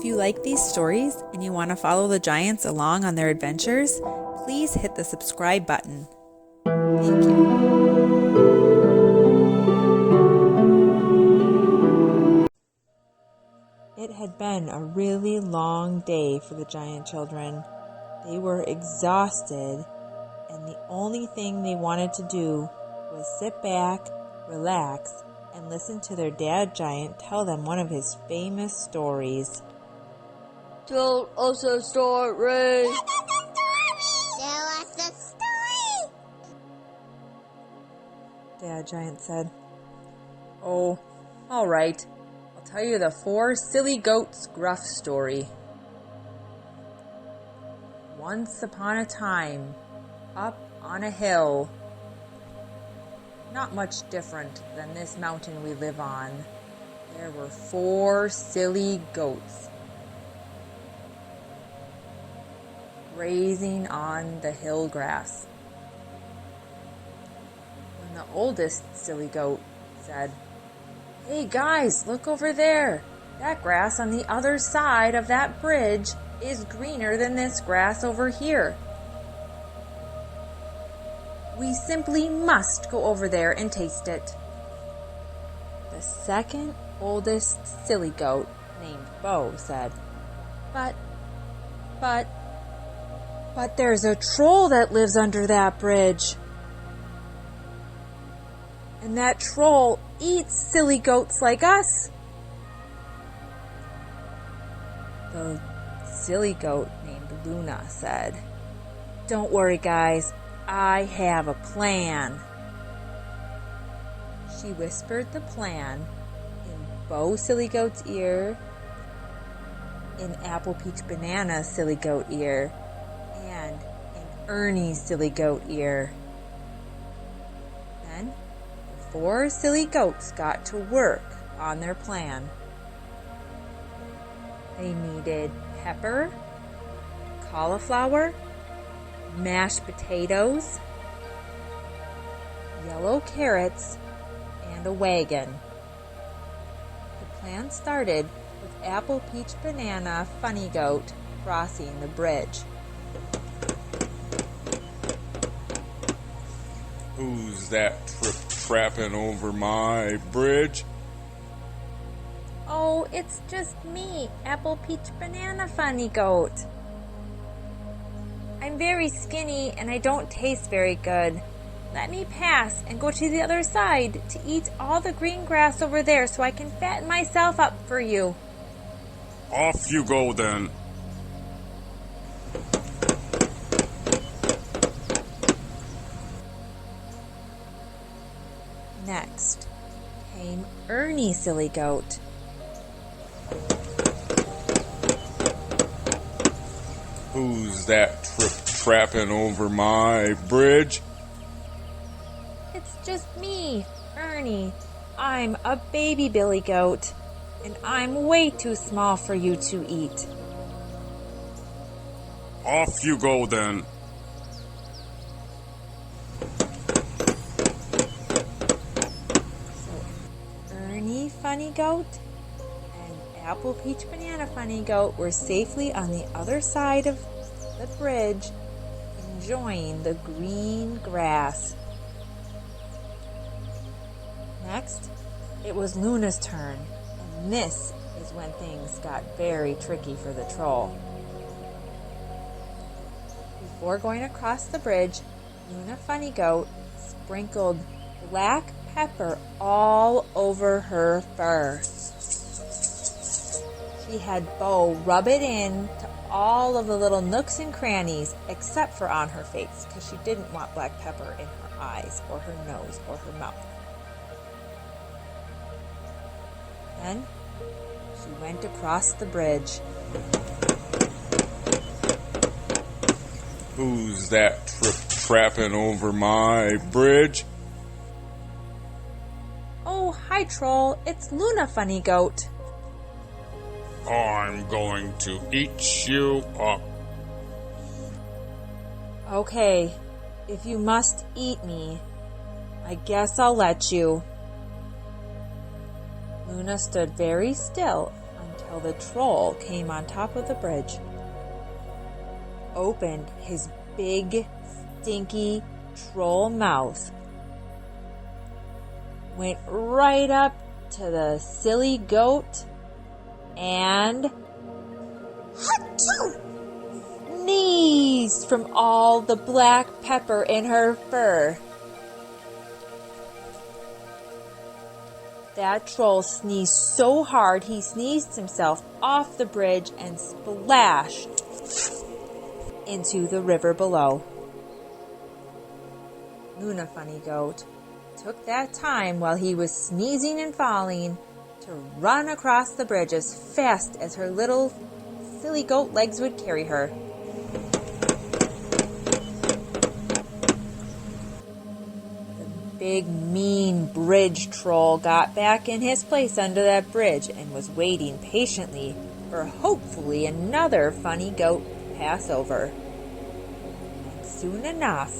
If you like these stories and you want to follow the giants along on their adventures, please hit the subscribe button. Thank you. It had been a really long day for the giant children. They were exhausted, and the only thing they wanted to do was sit back, relax, and listen to their dad giant tell them one of his famous stories. Tell us a story! Tell us a story! Dad giant said. Oh, all right. I'll tell you the Four Silly Goats Gruff story. Once upon a time, up on a hill, not much different than this mountain we live on, there were four silly goats grazing on the hill grass. When the oldest silly goat said, "Hey guys, look over there. That grass on the other side of that bridge is greener than this grass over here. We simply must go over there and taste it." The second oldest silly goat, named Bo, said, But there's a troll that lives under that bridge. And that troll eats silly goats like us. The silly goat named Luna said, "Don't worry, guys. I have a plan." She whispered the plan in Bo Silly Goat's ear, in Apple Peach Banana Silly Goat ear, and in Ernie Silly Goat ear. Then the four silly goats got to work on their plan. They needed pepper, cauliflower, mashed potatoes, yellow carrots, and a wagon. The plan started with Apple Peach Banana Funny Goat crossing the bridge. "Who's that trip-trapping over my bridge?" "Oh, it's just me, Apple Peach Banana Funny Goat. I'm very skinny and I don't taste very good. Let me pass and go to the other side to eat all the green grass over there so I can fatten myself up for you." "Off you go then." Next came Ernie Silly Goat. "Who's that trip-trapping over my bridge?" "It's just me, Ernie. I'm a baby Billy Goat, and I'm way too small for you to eat." "Off you go then." So Ernie Funny Goat and Apple Peach Banana Funny Goat were safely on the other side of the bridge, enjoying the green grass. Next, it was Luna's turn, and this is when things got very tricky for the troll. Before going across the bridge, Luna Funny Goat sprinkled black pepper all over her fur. She had Bo rub it in to all of the little nooks and crannies except for on her face, because she didn't want black pepper in her eyes or her nose or her mouth. Then she went across the bridge. "Who's that trip-trapping over my bridge?" "Oh, hi, troll. It's Luna Funny Goat." "I'm going to eat you up." "Okay, if you must eat me, I guess I'll let you." Luna stood very still till the troll came on top of the bridge, opened his big, stinky troll mouth, went right up to the silly goat, and sneezed from all the black pepper in her fur. That troll sneezed so hard he sneezed himself off the bridge and splashed into the river below. Luna Funny Goat took that time while he was sneezing and falling to run across the bridge as fast as her little silly goat legs would carry her. Big, mean bridge troll got back in his place under that bridge and was waiting patiently for hopefully another funny goat to pass over. And soon enough,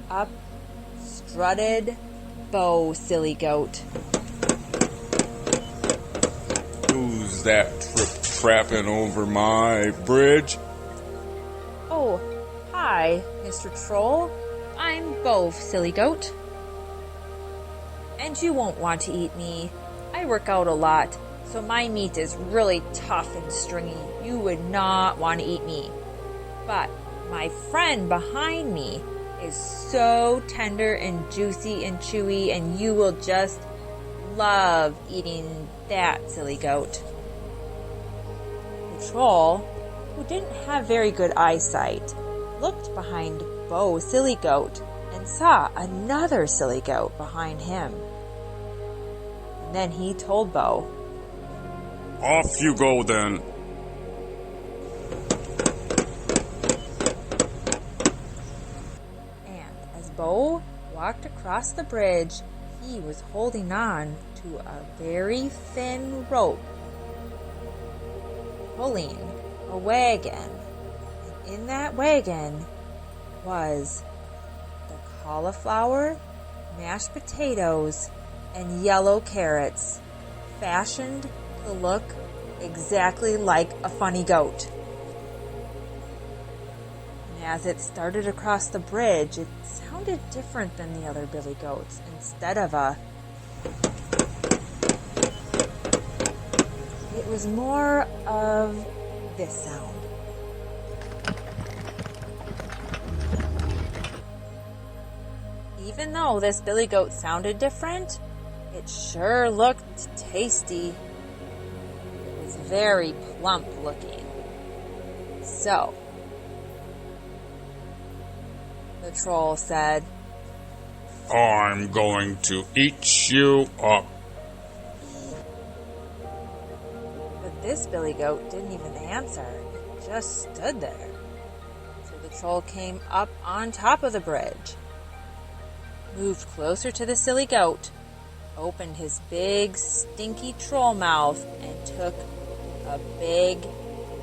up strutted Four Silly Goat. Who's that trapping over my bridge? Oh, hi, Mr. Troll. I'm Four Silly Goat. And you won't want to eat me. I work out a lot, so my meat is really tough and stringy. You would not want to eat me. But my friend behind me is so tender and juicy and chewy, and you will just love eating that, silly goat. The troll, who didn't have very good eyesight, looked behind Four Silly Goat and saw another silly goat behind him. And then he told Bo, Off you go then. and as Bo walked across the bridge, he was holding on to a very thin rope, pulling a wagon. And in that wagon was the cauliflower, mashed potatoes, and yellow carrots, fashioned to look exactly like a funny goat. And as it started across the bridge, it sounded different than the other billy goats. Instead of it was more of this sound. Even though this billy goat sounded different, it sure looked tasty. It was very plump looking. So, the troll said, I'm going to eat you up. but this billy goat didn't even answer. It just stood there. So the troll came up on top of the bridge, moved closer to the silly goat, opened his big, stinky troll mouth, and took a big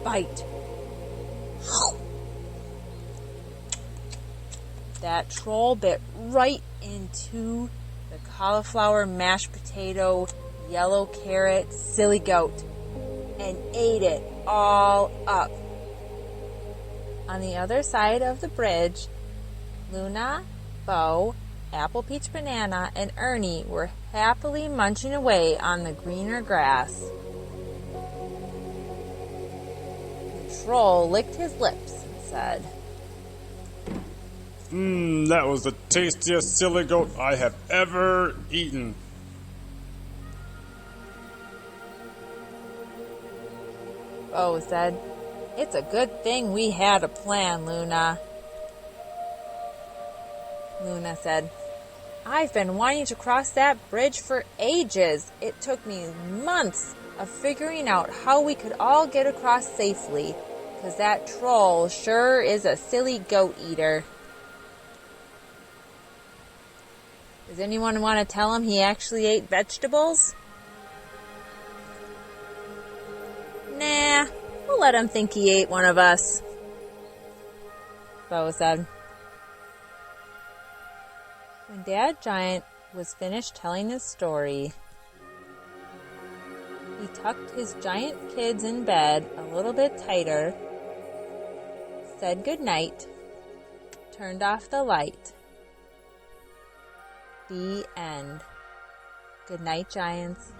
bite. That troll bit right into the cauliflower, mashed potato, yellow carrot, silly goat, and ate it all up. On the other side of the bridge, Luna, Bo, Apple, Peach, Banana, and Ernie were happily munching away on the greener grass. The troll licked his lips and said, That was the tastiest silly goat I have ever eaten. Bo said, It's a good thing we had a plan, Luna. Luna said, I've been wanting to cross that bridge for ages. It took me months of figuring out how we could all get across safely, because that troll sure is a silly goat eater. Does anyone want to tell him he actually ate vegetables? Nah, we'll let him think he ate one of us, Bo said. When Dad Giant was finished telling his story, tucked his giant kids in bed a little bit tighter, said goodnight, turned off the light. The end. Good night, Giants.